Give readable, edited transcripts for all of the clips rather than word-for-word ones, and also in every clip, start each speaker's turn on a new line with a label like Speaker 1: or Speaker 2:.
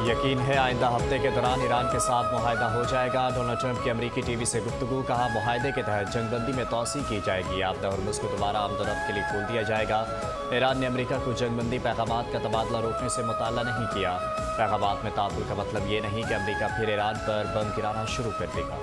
Speaker 1: यकीन है आइंदा हफ्ते के दौरान ईरान के साथ मुआहदा हो जाएगा। डोनाल्ड ट्रंप की अमरीकी टीवी से गुफ्तगू। कहा मुआहदे के तहत जंगबंदी में तोसी की जाएगी। आपदा हॉर्मुज़ को दोबारा आमदोरफ्त के लिए खोल दिया जाएगा। ईरान ने अमरीका को जंगबंदी पैगामात का तबादला रोकने से मुताला नहीं किया। पैगामात में तातुल का मतलब ये नहीं कि अमरीका फिर ईरान पर बम गिराना शुरू कर देगा।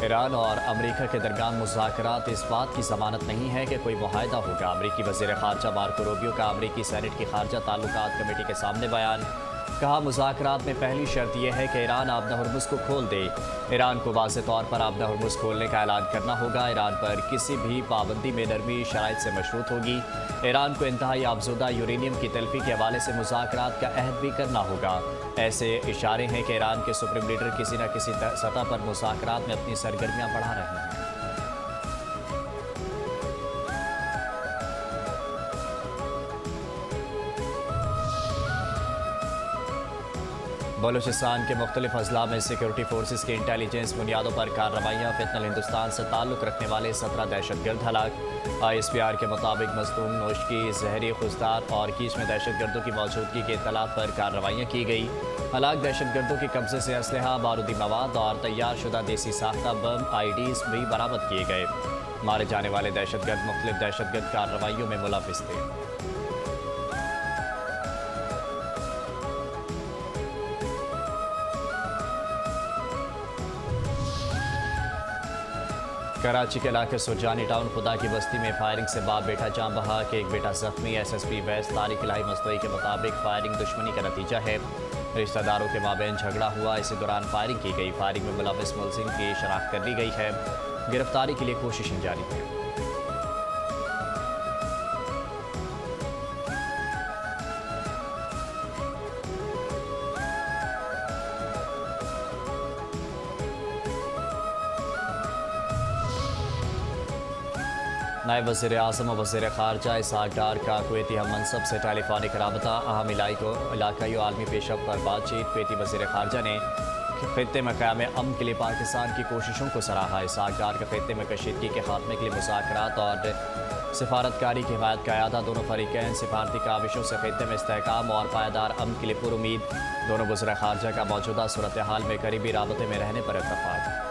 Speaker 1: ईरान और अमरीका के दरमियान मुज़ाकरात इस बात की ज़मानत नहीं है कि कोई मुआहदा होगा। अमरीकी वज़ीर ख़ारजा मार्को रूबियो का अमरीकी सेनेट की ख़ारजा ताल्लुकात कमेटी के सामने बयान। कहा मुज़ाकरात में पहली शर्त यह है कि ईरान आपदा हॉर्मुज़ को खोल दे। ईरान को वाज़ेह तौर पर आपदा हॉर्मुज़ खोलने का ऐलान करना होगा। ईरान पर किसी भी पाबंदी में नरमी शराइत से मशरूत होगी। ईरान को इंतहाई आबजुदा यूरेनियम की तल्फी के हवाले से मुज़ाकरात का अहद भी करना होगा। ऐसे इशारे हैं कि ईरान के सुप्रीम लीडर किसी न किसी सतह पर मुज़ाकरात में अपनी सरगर्मियाँ बढ़ा रहे हैं। बलूचिस्तान के मुख्तलिफ अजला में सिक्योरिटी फोर्सेस की इंटेलिजेंस बुनियादों पर कार्रवाइयाँ। फितनल हिंदुस्तान से ताल्लुक़ रखने वाले 17 दहशतगर्द हलाक। ISPR के मुताबिक मस्तूम नोशकी, जहरी खुजदार और कीच में दहशतगर्दों की मौजूदगी के इत्तला पर कार्रवाइयाँ की गई। हलाक दहशतगर्दों के कब्जे से असलहा, बारूदी मवाद और तैयार शुदा देसी साख्ता बम IDs भी बरामद किए गए। मारे जाने वाले दहशतगर्द मुख्तलिफ दहशतगर्द कार्रवाइयों में मुलव्विस थे। कराची के इलाके सुरजानी टाउन खुदा की बस्ती में फायरिंग से बाप बेटा जान बहा के एक बेटा जख्मी। SSP वैस तारिक इलाही मस्तोई के मुताबिक फायरिंग दुश्मनी का नतीजा है। रिश्तेदारों के माबैन झगड़ा हुआ, इसी दौरान फायरिंग की गई। फायरिंग में मुलव्विस मुलजिम की शनाख्त कर ली गई है। गिरफ्तारी के लिए कोशिशें जारी हैं। नायब वज़ीर आज़म और वज़ीर ख़ारजा इसहाक़ डार का कुवैती हम मनसब से टेलीफोनिक रबता। अहम इलाकाई और आलमी पेशरफ्त पर बातचीत। कुवैती वज़ीर ख़ारजा ने ख़ित्ते में क़याम अमन के लिए पाकिस्तान की कोशिशों को सराहा। इसहाक़ डार का ख़ित्ते में कशीदगी के खात्मे के लिए मुज़ाकरात और सिफारतकारी की हिमायत का अयादा। दोनों फ़रीक़ैन सिफारती काविशों से ख़ित्ते में इस्तेहकाम और पायदार अमन के लिए पुरुमीद। दोनों वज़ीर ख़ारजा का मौजूदा सूरत हाल में करीबी राबते में रहने पर इत्तफ़ाक़।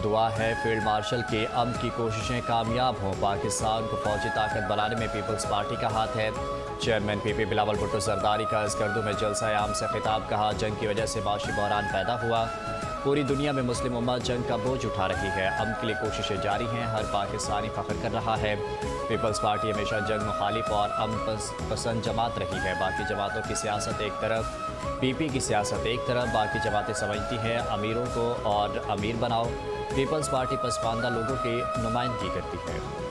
Speaker 1: दुआ है फील्ड मार्शल के अमन की कोशिशें कामयाब हों। पाकिस्तान को फौजी ताकत बनाने में पीपल्स पार्टी का हाथ है। चेयरमैन PP बिलावल भुट्टो जरदारी का अस्करदू में जलसा आम से खिताब। कहा जंग की वजह से माशी बहरान पैदा हुआ। पूरी दुनिया में मुस्लिम उम्मत जंग का बोझ उठा रही है। अमन के लिए कोशिशें जारी हैं। हर पाकिस्तानी फ़ख्र कर रहा है। पीपल्स पार्टी हमेशा जंग मुखालिफ और अमन पसंद जमात रही है। बाकी जमातों की सियासत एक तरफ, PP की सियासत एक तरफ। बाकी जमातें समझती हैं अमीरों को और अमीर बनाओ। पीपल्स पार्टी पसमानदा लोगों की नुमाइंदगी करती है।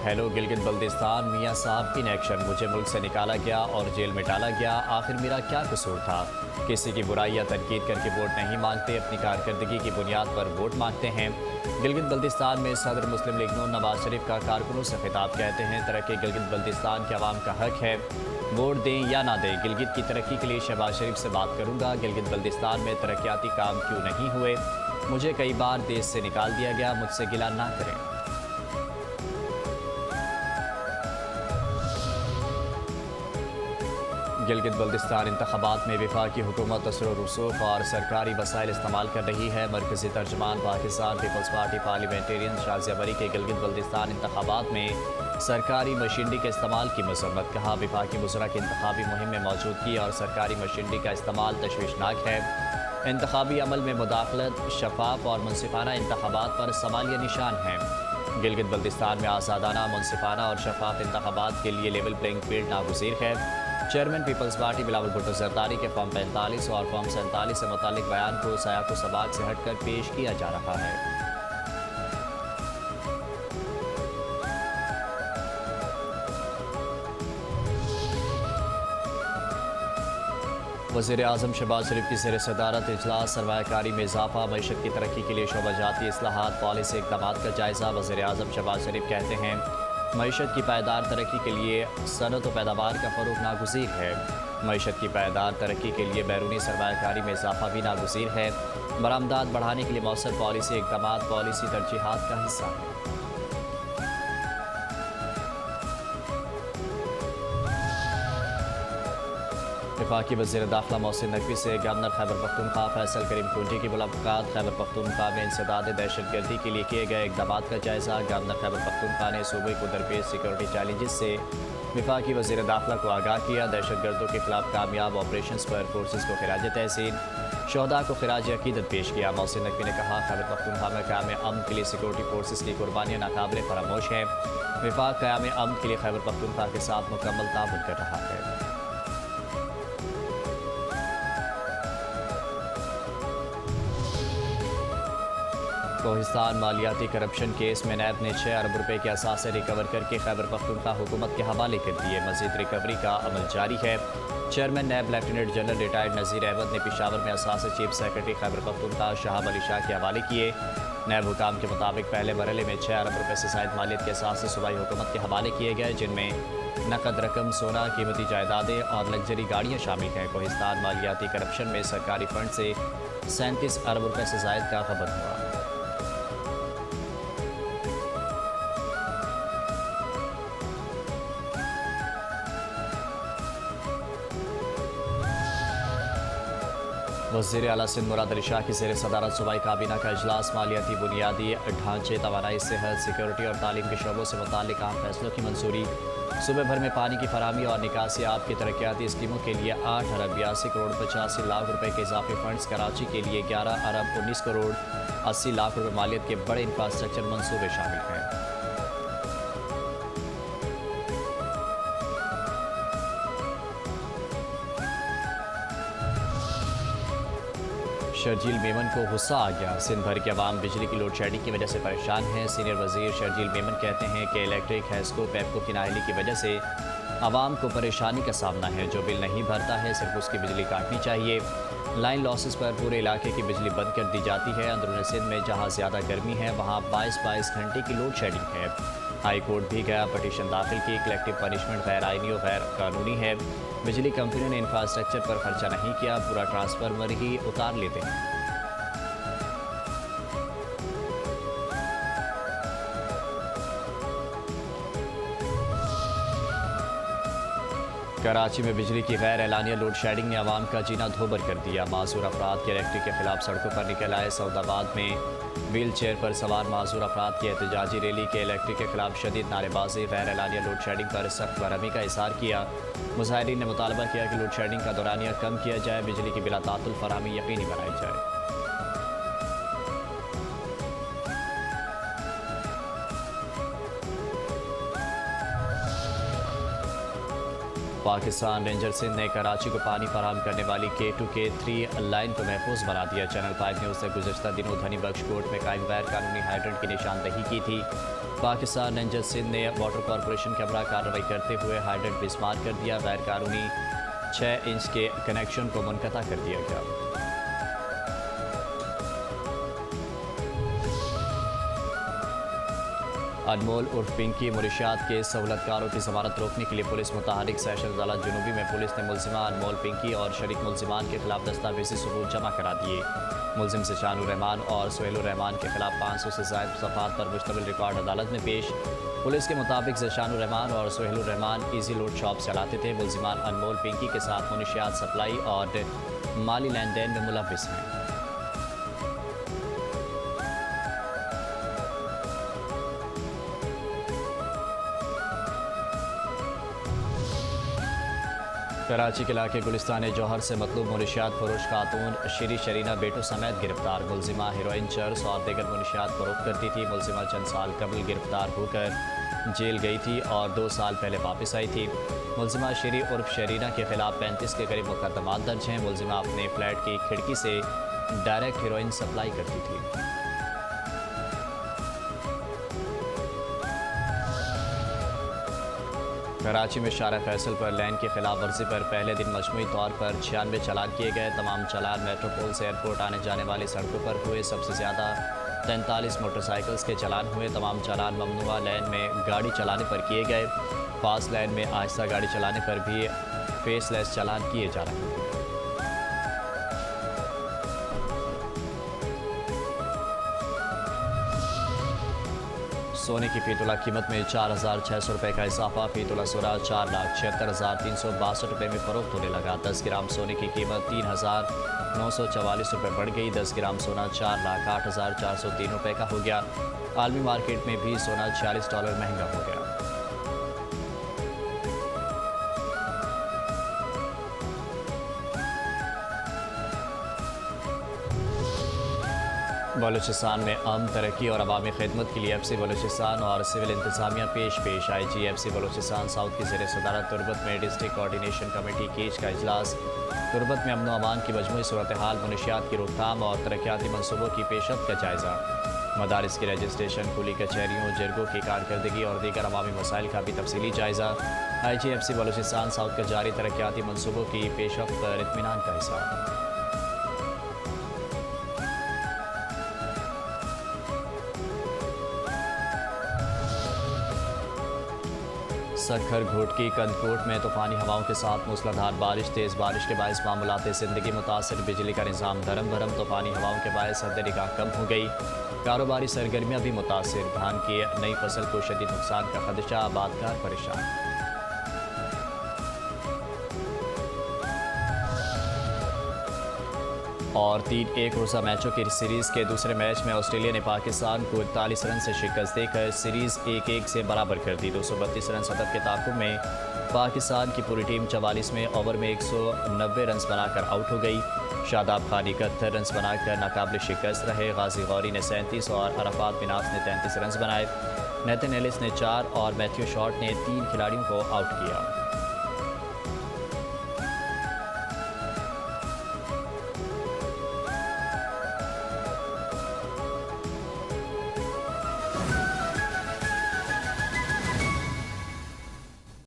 Speaker 1: हेलो गिलगित बल्तिस्तान, मियाँ साहब इन एक्शन। मुझे मुल्क से निकाला गया और जेल में डाला गया। आखिर मेरा क्या कसूर था? किसी की बुराई या तनकीद करके वोट नहीं मांगते, अपनी कारकर्दगी की बुनियाद पर वोट मांगते हैं। गिलगित बल्तिस्तान में सदर मुस्लिम लीग नून नवाज शरीफ का कारकुनों से खिताब। कहते हैं तरक्की गिलगित बल्तिस्तान के अवाम का हक है, वोट दें या ना दें। गिलगित की तरक्की के लिए शहबाज शरीफ से बात करूंगा। गिलगित बल्तिस्तान में तरक्याती काम क्यों नहीं हुए? मुझे कई बार देश से निकाल दिया गया, मुझसे गिला ना करें। गिलगित बल्तिस्तान इंतखाबात में वफाकी हुकूमत असर रसूख और सरकारी वसाइल इस्तेमाल कर रही है। मरकज़ी तर्जुमान Pakistan peoples party parliamentarian Shazia Bari के गिलगित बल्तिस्तान इंतखाबात में सरकारी मशीनरी के इस्तेमाल की मजम्मत। कहा वफाकी वज़रा की इंतखाबी मुहिम में मौजूदगी और सरकारी मशीनरी का इस्तेमाल तशवीशनाक है। इंतखाबी अमल में मुदाखलत, शफाफ और मुनसिफाना इंतखाबात पर सवालिया निशान हैं। गिलगित बल्तिस्तान में आज़ादाना, मुनसिफाना और शफाफ इंतखाबात के लिए लेवल प्लेइंग फील्ड नागुज़ीर है। चेयरमैन पीपल्स पार्टी बिलावल भुट्टो जरदारी के फॉर्म 45 और फॉर्म 47 से मुतालिक बयान को सयाक़ सबाक़ से हटकर पेश किया जा रहा है। वज़ीर आज़म शहबाज शरीफ की ज़ेर सदारत इजलास सरमायाकारी में इजाफा, मईशत की तरक्की के लिए शोबाजाती इस्लाहात पॉलिसी इक़दाम का जायज़ा। वज़ीर आज़म शहबाज शरीफ कहते हैं मईशत की पायदार तरक्की के लिए सनत व पैदावार का फ़रोग़ नागुज़ीर है। मईशत की पायदार तरक्की के लिए बैरूनी सरमायाकारी में इजाफा भी नागुज़ीर है। बरामदात बढ़ाने के लिए मौसर पॉलिसी इक़दाम पॉलिसी तरजीहात का हिस्सा है। वफाकी वज़ीर दाखिला मोहसिन नकवी से गवर्नर खैबर पख्तूनख्वा फैसल करीम कुंजी की मुलाकात। खैबर पख्तूनख्वा में इंसदाद दहशतगर्दी के लिए किए गए इक़दाम का जायज़ा। गवर्नर खैबर पख्तूनख्वा ने सूबे को दरपेश सिक्योरिटी चैलेंजेस से वफाकी वज़ीर दाखिला को आगाह किया। दहशतगर्दों के खिलाफ कामयाब ऑपरेशन पर फोर्सेस को खिराज तहसीन, शहदा को खिराज अकीदत पेश किया। मोहसिन नकवी ने कहा खैबर पख्तूनख्वा में क़याम अमन के लिए सिक्योरिटी फोर्सेस की कुर्बानियाँ नाकाबिल फरामोश हैं। वफाक क़याम अमन के लिए खैबर पख्तूनख्वा के साथ मुकम्मल ताउन कर रहा है। कोहिस्तान मालियाती करप्शन केस में नैब ने 6 अरब रुपए के असासे रिकवर करके खैबर पख्तूनख्वा हुकूमत के हवाले कर दिए। मजीद रिकवरी का अमल जारी है। चेयरमैन नैब लेफ्टिनेंट जनरल रिटायर्ड नज़ीर अहमद ने पेशावर में असासे चीफ सेक्रेटरी खैबर पख्तूनख्वा शहाब अली शाह के हवाले किए। नैब हुकाम के मुताबिक पहले मरहले में 6 अरब रुपए से ज़ायद मालियत के असासे सूबाई हुकूमत के हवाले किए गए, जिनमें नकद रकम, सोना, कीमती जायदादें और लग्जरी गाड़ियाँ शामिल हैं। कोहिस्तान मालियाती करप्शन में सरकारी फंड से 37 अरब रुपए से ज़ायद का खपत हुआ। वज़ीर आला सिंध मुराद अली शाह की ज़ेर सदारत सूबाई काबीना का इजलास। मालियाती बुनियादी ढांचे, तवानाई, सेहत, सिक्योरिटी और तालीम के शोबों से मुताल्लिक़ अहम फैसलों की मंजूरी। सूबे भर में पानी की फराहमी और निकासी आप की तरक्याती स्कीमों के लिए 8 अरब 82 करोड़ 85 लाख रुपए के इजाफी फंड्स। कराची के लिए 11 अरब 19 करोड़ 80 लाख रुपए मालियत के बड़े इंफ्रास्ट्रक्चर मंसूबे शामिल हैं। शर्जील मेमन को गुस्सा आ गया। सिंध भर के अवाम बिजली की लोड शेडिंग की वजह से परेशान हैं। सीनियर वजीर शर्जील मेमन कहते हैं कि इलेक्ट्रिक हैस्को पैपको की नाअहली की वजह से अवाम को परेशानी का सामना है। जो बिल नहीं भरता है सिर्फ उसकी बिजली काटनी चाहिए। लाइन लॉसेस पर पूरे इलाके की बिजली बंद कर दी जाती है। अंदरूनी सिंध में जहाँ ज़्यादा गर्मी है वहाँ 22 घंटे की लोड शेडिंग है। हाई कोर्ट भी गया पटिशन दाखिल की। कलेक्टिव पनिशमेंट गैर आइनी और गैर कानूनी है। बिजली कंपनियों ने इंफ्रास्ट्रक्चर पर खर्चा नहीं किया, पूरा ट्रांसफार्मर ही उतार लेते हैं। कराची में बिजली की गैर एलानिया लोड शेडिंग ने अवाम का जीना धोबर कर दिया। माजूर अफराद के इलेक्ट्रिक के खिलाफ सड़कों पर निकल आए। सऊदाबाद में व्हील चेयर पर सवार माजूर अफराद की एहतजाजी रैली के इलेक्ट्रिक के खिलाफ शदीद नारेबाजी, गैर एलानिया लोड शेडिंग पर सख्त बरहमी का इज़हार किया। मुजाहिरीन ने मुतालबा किया कि लोड शेडिंग का दौरानिया कम किया जाए, बिजली की बिला तातुल फराहमी यकीनी बनाई जाए। पाकिस्तान रेंजर सिंध ने कराची को पानी फराहम करने वाली K2 K3 लाइन को महफूज बना दिया। चैनल 5 न्यूज़ ने गुज़श्ता दिनों धनी बख्श कोर्ट में कायम गैर कानूनी हाइड्रेंट की निशानदही की थी। पाकिस्तान रेंजर सिंध ने वाटर कॉरपोरेशन के अमरा कार्रवाई करते हुए हाइड्रेंट बिस्मार कर दिया। गैर कानूनी 6 इंच के कनेक्शन को मुनक़ता कर दिया गया। अनमोल उर्फ पिंकी मुरिशात के सहूलतकारों की ज़मानत रोकने के लिए पुलिस मुतहरिक सेशन अदालत जुनूबी में पुलिस ने मुलजिमा अनमोल पिंकी और शरीक मुलजिमान के खिलाफ दस्तावेजी सबूत जमा करा दिए। मुलजिम ज़िशानुर रहमान और सुहेलुर रहमान के खिलाफ 500 से ज़ायद सफ़ात पर मुश्तमिल रिकॉर्ड अदालत में पेश। पुलिस के मुताबिक ज़िशानुर रहमान और सुहेलुर रहमान ईजी लोड शॉप चलाते थे। मुलजिमान अनमोल पिंकी के साथ मुनशियात सप्लाई और माली लेन देन में मुलव्विस हैं। कराची के इलाके गुलिस्तान जौहर से मतलूब मुनशियात फरोश खातून श्री शरीना बेटो समेत गिरफ्तार। मुलजिमा हेरोइन, चर्स और दीगर मुनशियात फरोख्त करती थी। मुलजिमा चंद साल कबल गिरफ्तार होकर जेल गई थी और 2 साल पहले वापस आई थी। मुलजिमा श्री उर्फ शरीना के खिलाफ 35 के करीब मुकदमात दर्ज हैं। मुलजिमा अपने फ्लैट की खिड़की से डायरेक्ट हेरोइन सप्लाई करती थी। कराची में शारा फैसल पर लैन की खिलाफ वर्जी पर पहले दिन मजमूई तौर पर 96 चालान किए गए। तमाम चालान मेट्रोपोल से एयरपोर्ट आने जाने वाली सड़कों पर हुए। सबसे ज़्यादा 43 मोटरसाइकिल्स के चालान हुए। तमाम चालान ममनुआ लैन में गाड़ी चलाने पर किए गए। फास्ट लैन में आहिस्ता गाड़ी चलाने पर भी फेसलेस चालान किए जा रहे हैं। सोने की फीतुला कीमत में 4,600 रुपये का इजाफा। फीतुला सोना 4,76,362 रुपये में फरोख्त होने लगा। 10 ग्राम सोने की कीमत 3,944 रुपये बढ़ गई। 10 ग्राम सोना 4,08,403 रुपये का हो गया। आलमी मार्केट में भी सोना $46 महंगा हो गया। बलूचिस्तान में अमन तरक्की और अवामी खिदमत के लिए FC बलूचिस्तान और सिविल इंतजामिया पेश IG FC बलूचिस्तान साउथ की ज़ेर सदारत तुर्बत में डिस्ट्रिक्ट कोऑर्डिनेशन कमेटी केज का इजलास। तुर्बत में अमन व अमान की मजमूई सूरत हाल, मुनशियात की रोकथाम और तरक्याती मनसूबों की पेशरफ्त का जायज़ा। मदारिस की रजिस्ट्रेशन, कुली कचहरियों, जरगों की कारकर्दगी और दीगर अवामी मसाइल का भी तफसीली जायज़ा। IG FC बलूचिस्तान साउथ के जारी तरक्याती मनसूबों की पेशरफ्त पर इत्मीनान का हिसाब। सखर, घोटकी, कंदकोट में तूफ़ानी हवाओं के साथ मूसलाधार बारिश। तेज़ बारिश के बायस मामूलात ज़िंदगी मुतासर। बिजली का निज़ाम धरम भरम। तूफ़ानी हवाओं के बायस हद निगाह कम हो गई। कारोबारी सरगर्मियाँ भी मुतासर। धान की नई फसल को शदीद नुकसान का खदशा। आबादकार परेशान। और 3-1 रोज़ा मैचों की सीरीज़ के दूसरे मैच में ऑस्ट्रेलिया ने पाकिस्तान को 41 रन से शिकस्त देकर सीरीज़ 1-1 से बराबर कर दी। 232 रन हदफ के ताक़ुब में पाकिस्तान की पूरी टीम 44वें ओवर में 190 रन बनाकर आउट हो गई। शादाब खान 71 रन बनाकर नाकाबिल शिकस्त रहे। गाजी गौरी ने 37 और अरफात मिनास ने 33 रन बनाए। नेथन एलिस ने 4 और मैथ्यू शॉर्ट ने 3 खिलाड़ियों को आउट किया।